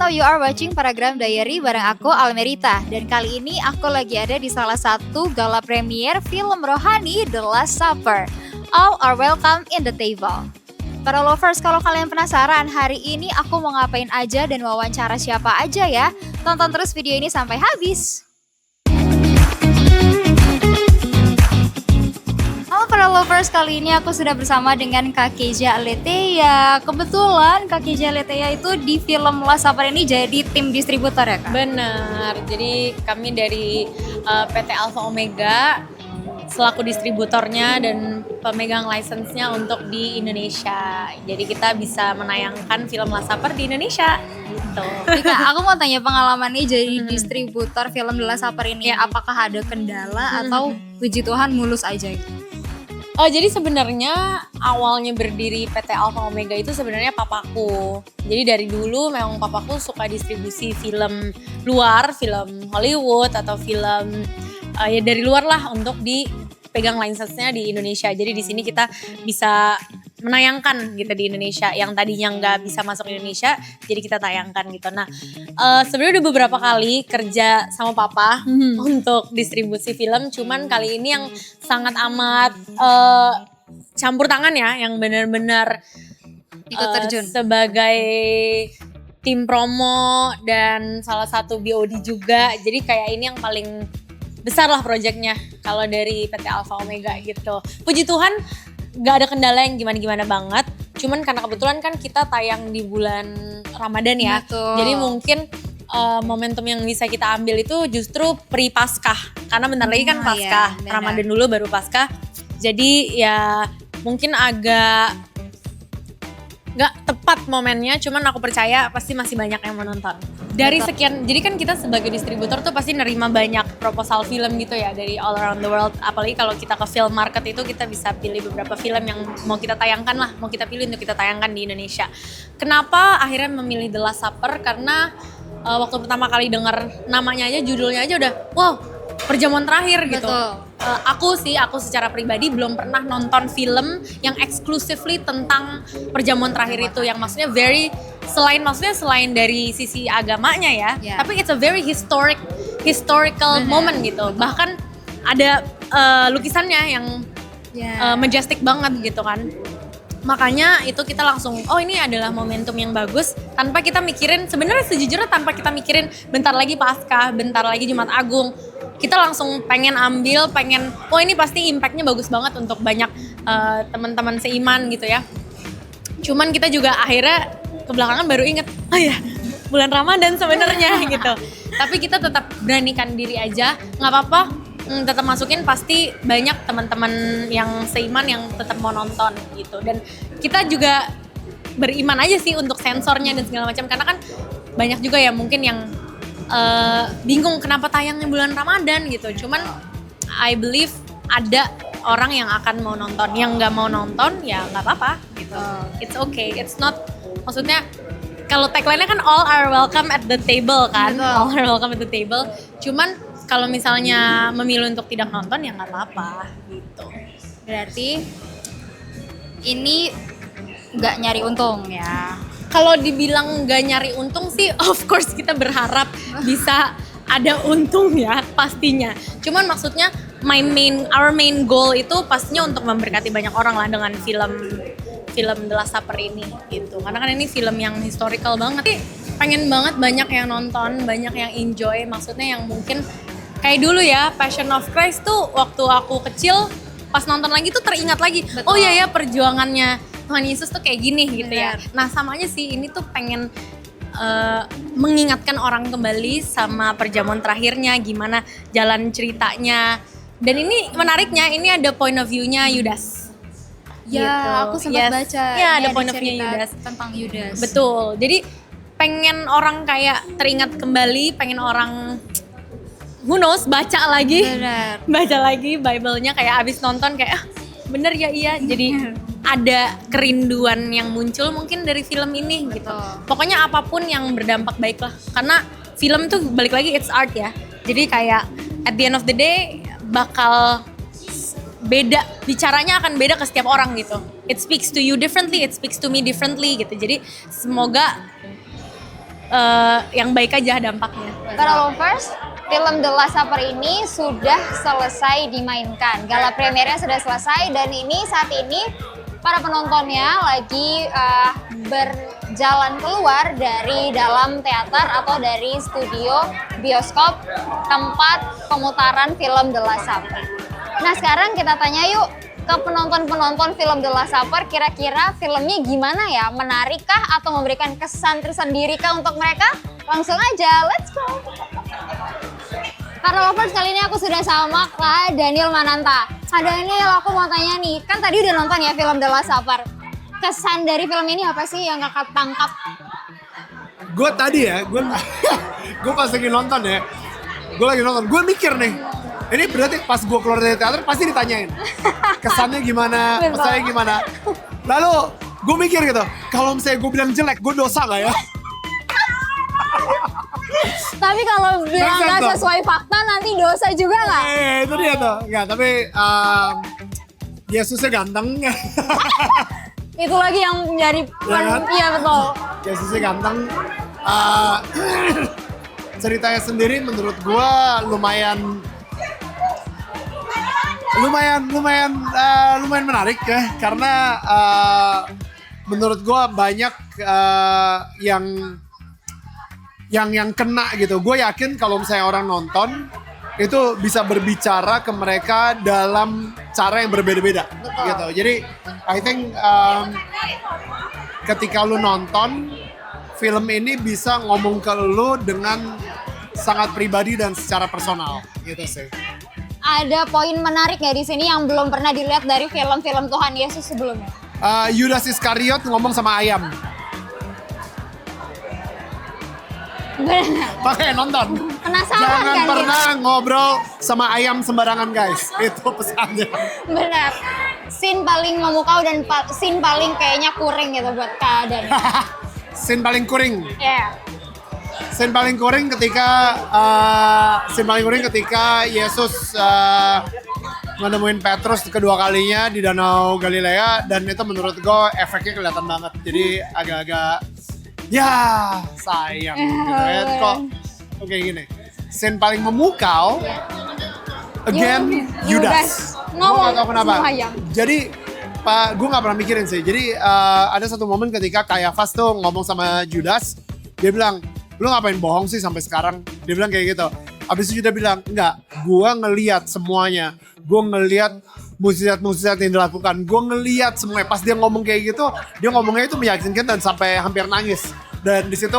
Halo, you are watching Paragram Diary bareng aku Almerita. Dan kali ini aku lagi ada di salah satu gala premier film rohani The Last Supper. All are welcome in the table. Para lovers, kalau kalian penasaran hari ini aku mau ngapain aja dan wawancara siapa aja ya, tonton terus video ini sampai habis. Halo para lovers, kali ini aku sudah bersama dengan Kak Keja Aletheia. Kebetulan Kak Keja Aletheia itu di film Last Supper ini jadi tim distributor ya Kak? Benar, jadi kami dari PT Alpha Omega selaku distributornya dan pemegang license-nya untuk di Indonesia. Jadi kita bisa menayangkan film Last Supper di Indonesia gitu. Jadi Kak, aku mau tanya pengalaman nih jadi distributor film The Last Supper ini, apakah ada kendala atau puji Tuhan mulus aja gitu? Oh, jadi sebenarnya awalnya berdiri PT Alpha Omega itu sebenarnya papaku. Jadi dari dulu memang papaku suka distribusi film luar, film Hollywood atau film ya dari luar lah untuk dipegang license-nya di Indonesia. Jadi di sini kita bisa menayangkan gitu di Indonesia yang tadinya nggak bisa masuk Indonesia, jadi kita tayangkan gitu. Nah, sebenarnya udah beberapa kali kerja sama papa untuk distribusi film, cuman kali ini yang sangat amat campur tangan ya, yang benar-benar Ikut terjun sebagai tim promo dan salah satu BOD juga. Jadi kayak ini yang paling besar lah proyeknya kalau dari PT Alpha Omega gitu. Puji Tuhan gak ada kendala yang gimana-gimana banget. Cuman karena kebetulan kan kita tayang di bulan Ramadan ya. Betul. Jadi mungkin momentum yang bisa kita ambil itu justru pre-Paskah. Karena bentar lagi kan Paskah. Iya, Ramadan dulu baru Paskah. Jadi ya mungkin agak gak tepat momennya. Cuman aku percaya pasti masih banyak yang menonton. Dari sekian, jadi kan kita sebagai distributor tuh pasti nerima banyak proposal film gitu ya dari all around the world. Apalagi kalau kita ke film market itu kita bisa pilih beberapa film yang mau kita tayangkan lah, mau kita pilih untuk kita tayangkan di Indonesia. Kenapa akhirnya memilih The Last Supper? Karena waktu pertama kali dengar namanya aja, judulnya aja udah wow, perjamuan terakhir gitu. Aku secara pribadi belum pernah nonton film yang exclusively tentang perjamuan terakhir itu, yang maksudnya selain dari sisi agamanya ya, tapi it's a very historical moment gitu. Bahkan ada lukisannya yang majestic banget gitu kan. Makanya itu kita langsung, oh ini adalah momentum yang bagus tanpa kita mikirin, sebenarnya sejujurnya tanpa kita mikirin bentar lagi Paskah, bentar lagi Jumat Agung. Kita langsung pengen oh ini pasti impactnya bagus banget untuk banyak teman-teman seiman gitu ya. Cuman kita juga akhirnya kebelakangan baru inget, oh ya bulan Ramadan sebenarnya gitu. Tapi kita tetap beranikan diri aja, nggak apa-apa, tetap masukin, pasti banyak teman-teman yang seiman yang tetap mau nonton gitu. Dan kita juga beriman aja sih untuk sensornya dan segala macam, karena kan banyak juga ya mungkin yang bingung kenapa tayangnya bulan Ramadan gitu. Cuman I believe ada orang yang akan mau nonton, yang nggak mau nonton ya nggak apa-apa gitu. It's okay, it's not, maksudnya kalau tagline-nya kan all are welcome at the table kan. All are welcome at the table. Cuman kalau misalnya memilih untuk tidak nonton ya nggak apa-apa gitu. Berarti ini nggak nyari untung ya? Kalau dibilang nggak nyari untung sih, of course kita berharap bisa ada untung ya pastinya. Cuman maksudnya our main goal itu pastinya untuk memberkati banyak orang lah dengan film The Last Supper ini gitu. Karena kan ini film yang historical banget. Pengen banget banyak yang nonton, banyak yang enjoy. Maksudnya yang mungkin kayak dulu ya, Passion of Christ tuh waktu aku kecil pas nonton lagi tuh teringat lagi. Betul. Oh iya ya, perjuangannya Tuhan Yesus tuh kayak gini gitu ya. Nah sama aja sih, ini tuh pengen mengingatkan orang kembali sama perjamuan terakhirnya, gimana jalan ceritanya. Dan ini menariknya, ini ada point of view-nya Yudas. Ya, gitu. Aku sempat baca. Ya, ada point of view Yudas. Tentang Yudas. Betul. Jadi pengen orang kayak teringat kembali, pengen orang who knows baca lagi. Benar. Baca lagi Bible-nya kayak abis nonton kayak bener ya iya. Jadi ada kerinduan yang muncul mungkin dari film ini gitu. Pokoknya apapun yang berdampak baik lah. Karena film tuh balik lagi it's art ya. Jadi kayak at the end of the day bakal beda, bicaranya akan beda ke setiap orang gitu. It speaks to you differently, it speaks to me differently gitu. Jadi semoga yang baik aja dampaknya. Para lovers, film The Last Supper ini sudah selesai dimainkan. Gala premiernya sudah selesai dan saat ini para penontonnya lagi berjalan keluar dari dalam teater atau dari studio bioskop tempat pemutaran film The Last Supper. Nah sekarang kita tanya yuk ke penonton-penonton film The Last Supper, kira-kira filmnya gimana ya? Menarikkah atau memberikan kesan tersendiri kah untuk mereka? Langsung aja, let's go! Karena lovers, kali ini aku sudah sama Kak Daniel Mananta. Kak Daniel, aku mau tanya nih, kan tadi udah nonton ya film The Last Supper. Kesan dari film ini apa sih yang kakak tangkap? Gue tadi ya, gue pas lagi nonton ya, gue mikir nih, ini berarti pas gue keluar dari teater pasti ditanyain kesannya gimana, pesannya gimana. Lalu gue mikir gitu, kalau misalnya gue bilang jelek, gue dosa gak ya? Tapi kalau bilang nggak sesuai fakta nanti dosa juga nggak? Itu dia tuh, nggak. Tapi Yesusnya ganteng. Itu lagi yang nyari Ya kan? Iya betul. Yesusnya ganteng. Ceritanya sendiri menurut gue lumayan menarik ya, karena menurut gue banyak yang kena gitu. Gue yakin kalau misalnya orang nonton itu bisa berbicara ke mereka dalam cara yang berbeda-beda gitu. Jadi I think ketika lu nonton film ini bisa ngomong ke lu dengan sangat pribadi dan secara personal gitu sih. Ada poin menarik nggak di sini yang belum pernah dilihat dari film-film Tuhan Yesus sebelumnya? Yudas Iskariot ngomong sama ayam. Benar. Makanya nonton. Penasaran Jangan kan pernah ngobrol sama ayam sembarangan guys. Itu pesannya. Benar. Scene paling memukau dan scene paling kayaknya kuring gitu buat Kak Dani. Scene paling kuring. Ya. Scene paling kuring ketika Yesus menemuin Petrus kedua kalinya di Danau Galilea, dan itu menurut gue efeknya kelihatan banget. Jadi agak-agak ya sayang gitu ya. Kok kayak gini. Scene paling memukau again Yudas. Gue gak tau kenapa. Jadi gue gak pernah mikirin sih. Jadi ada satu momen ketika Kayafas tuh ngomong sama Judas. Dia bilang, lu ngapain bohong sih sampai sekarang? Dia bilang kayak gitu. Abis itu dia bilang, enggak, gue ngeliat semuanya. Gue ngeliat mukjizat-mukjizat yang dilakukan. Gue ngeliat semuanya. Pas dia ngomong kayak gitu, dia ngomongnya itu meyakinkan dan sampai hampir nangis. Dan di situ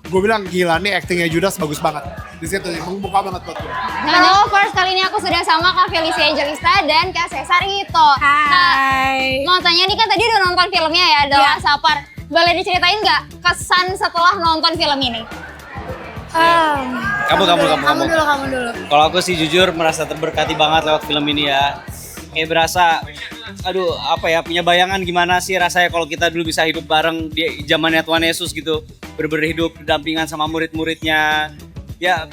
gue bilang, gila nih actingnya Judas bagus banget. Di situ membuka banget buat gue. Nah, first kali ini aku sudah sama Kak Felicia Angelista dan Kak Cesar Hito. Hai. Mau tanya nih, kan tadi udah nonton filmnya ya, The Last Supper. Boleh diceritain nggak kesan setelah nonton film ini? Kamu dulu. Kalau aku sih jujur merasa terberkati banget lewat film ini ya. Kayak berasa, aduh apa ya, punya bayangan gimana sih rasanya kalau kita dulu bisa hidup bareng di zamannya Tuhan Yesus gitu. Bener-bener hidup berdampingan sama murid-muridnya. Ya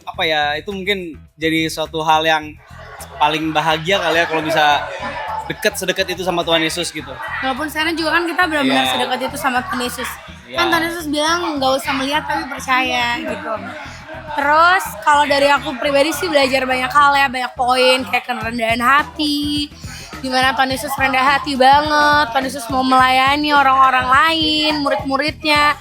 apa ya, itu mungkin jadi suatu hal yang paling bahagia kali ya kalau bisa sedekat itu sama Tuhan Yesus gitu. Walaupun sekarang juga kan kita benar-benar Iya. sedekat itu sama Tuhan Yesus. Iya. Kan Tuhan Yesus bilang nggak usah melihat tapi percaya gitu. Terus kalau dari aku pribadi sih belajar banyak hal ya, banyak poin kayak kerendahan hati. Dimana Tuhan Yesus rendah hati banget, Tuhan Yesus mau melayani orang-orang lain, murid-muridnya.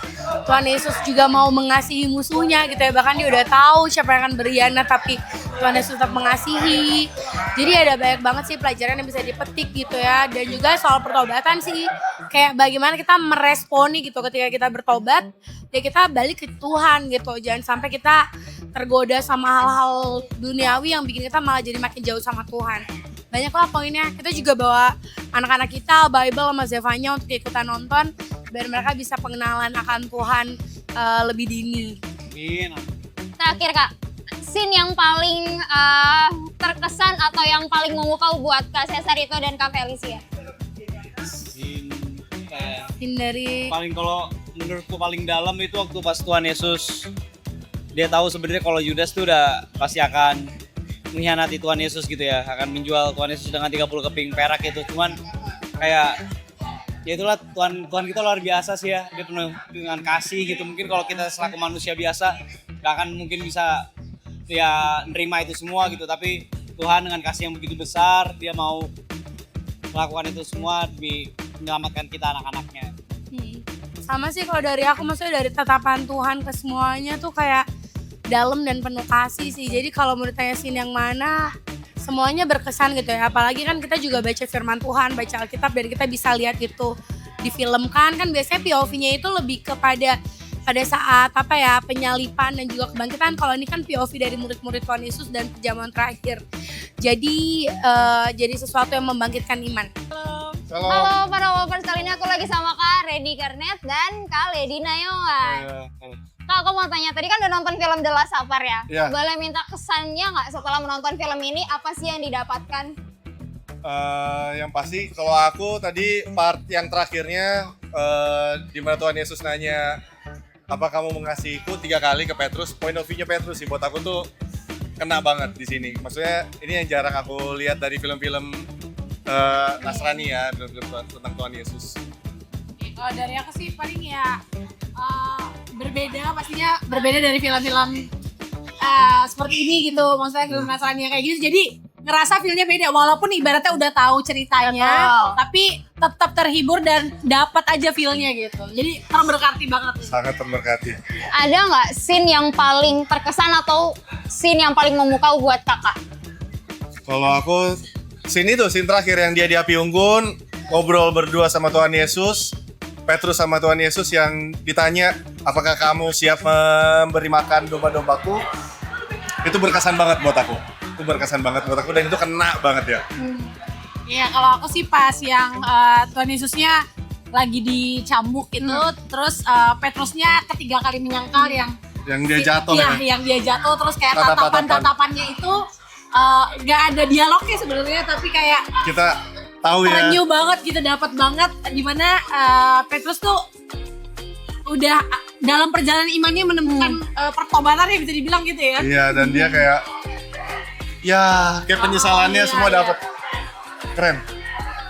Tuhan Yesus juga mau mengasihi musuhnya gitu ya, bahkan dia udah tahu siapa yang akan berkhianat tapi Tuhan Yesus tetap mengasihi. Jadi ada banyak banget sih pelajaran yang bisa dipetik gitu ya. Dan juga soal pertobatan sih, kayak bagaimana kita meresponi gitu ketika kita bertobat, ya kita balik ke Tuhan gitu. Jangan sampai kita tergoda sama hal-hal duniawi yang bikin kita malah jadi makin jauh sama Tuhan. Banyak lah poinnya. Kita juga bawa anak-anak kita, Bible sama Zevanya untuk ikutan nonton biar mereka bisa pengenalan akan Tuhan lebih dini. Amin. Terakhir Kak, scene yang paling terkesan atau yang paling memukau buat Kak Cesar Hito dan Kak Felicia? Scene dari Paling kalau menurutku paling dalam itu waktu pas Tuhan Yesus dia tahu sebenarnya kalau Yudas tuh udah pasti akan mengkhianati Tuhan Yesus gitu ya, akan menjual Tuhan Yesus dengan 30 keping perak itu. Cuman kayak Ya itulah Tuhan kita luar biasa sih ya, dia penuh dengan kasih gitu. Mungkin kalau kita selaku manusia biasa gak akan mungkin bisa ya nerima itu semua gitu, tapi Tuhan dengan kasih yang begitu besar, dia mau melakukan itu semua demi menyelamatkan kita anak-anaknya. Sama sih kalau dari aku, maksudnya dari tatapan Tuhan ke semuanya tuh kayak dalam dan penuh kasih sih. Jadi kalau mau ditanya scene yang mana, semuanya berkesan gitu ya. Apalagi kan kita juga baca firman Tuhan, baca Alkitab, dan kita bisa lihat itu difilmkan. Kan biasanya POV-nya itu lebih kepada pada saat penyalipan dan juga kebangkitan. Kalau ini kan POV dari murid-murid Tuhan Yesus dan zaman terakhir. Jadi sesuatu yang membangkitkan iman. Halo para lovers, kali ini aku lagi sama Kak Reddy Karnet dan Kak Lady Nayawan. Kak, aku mau tanya, tadi kan udah nonton film The Last Supper ya? Iya. Boleh minta kesannya nggak setelah menonton film ini, apa sih yang didapatkan? Yang pasti kalau aku tadi part yang terakhirnya di mana Tuhan Yesus nanya apa kamu mengasihiku 3 kali ke Petrus, point of view-nya Petrus sih buat aku tuh kena banget di sini. Maksudnya ini yang jarang aku lihat dari film-film Nasrani ya, film-film tentang Tuhan Yesus. Kalau dari aku sih paling ya pastinya berbeda dari film-film seperti ini gitu. Maksudnya film Nasrani kayak gitu, jadi ngerasa feel-nya beda walaupun ibaratnya udah tahu ceritanya. Betul. Tapi tetap terhibur dan dapat aja feel-nya gitu. Jadi terberkati banget. Sangat terberkati. Ada nggak scene yang paling terkesan atau scene yang paling memukau buat kakak? Kalau aku scene terakhir yang dia di api unggun ngobrol berdua sama Tuhan Yesus. Petrus sama Tuhan Yesus yang ditanya, apakah kamu siap memberi makan domba-dombaku? Itu berkesan banget buat aku. Dan itu kena banget ya. Iya, kalau aku sih pas yang Tuhan Yesusnya lagi dicambuk gitu, terus Petrusnya ketiga kali menyangkal yang dia jatuh ya. yang dia jatuh, terus kayak Tatapan. tatapannya itu nggak ada dialognya sebenarnya, tapi kayak Kita tahu ya. terenyuh banget gitu, dapat banget dimana Petrus tuh udah dalam perjalanan imannya menemukan pertobatan ya, bisa dibilang gitu ya. Iya, dan dia kayak penyesalannya semua dapat. Keren.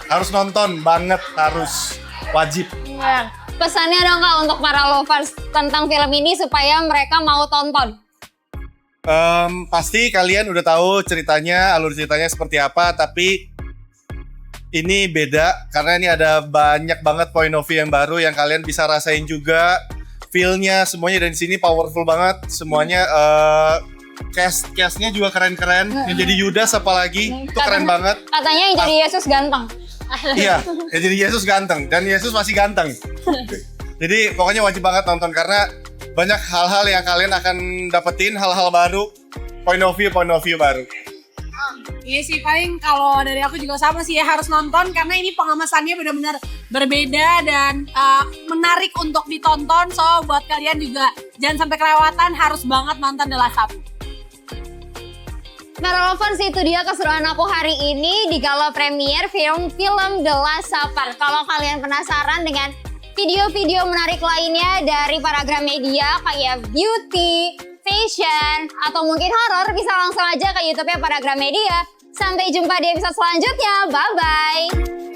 Harus nonton banget, harus wajib. Pesannya dong Kak untuk para lovers tentang film ini supaya mereka mau tonton. Pasti kalian udah tahu ceritanya, alur ceritanya seperti apa, tapi ini beda karena ini ada banyak banget point of view yang baru yang kalian bisa rasain juga. Feel-nya semuanya dari sini powerful banget, semuanya cast-nya juga keren-keren. Yang jadi Yudas apalagi itu keren banget. Katanya yang jadi Yesus ganteng. Iya, yang jadi Yesus ganteng dan Yesus masih ganteng. Jadi pokoknya wajib banget nonton karena banyak hal-hal yang kalian akan dapetin, hal-hal baru, point of view baru. Iya sih, paling kalau dari aku juga sama sih ya, harus nonton karena ini pengemasannya benar-benar berbeda dan menarik untuk ditonton. So buat kalian juga jangan sampai kelewatan, harus banget nonton The Last Supper. Para lovers, itu dia keseruan aku hari ini di gala premier film The Last Supper. Kalau kalian penasaran dengan video-video menarik lainnya dari para Gramedia kayak beauty, fashion, atau mungkin horor, bisa langsung aja ke YouTube-nya para Gramedia. Sampai jumpa di episode selanjutnya. Bye-bye.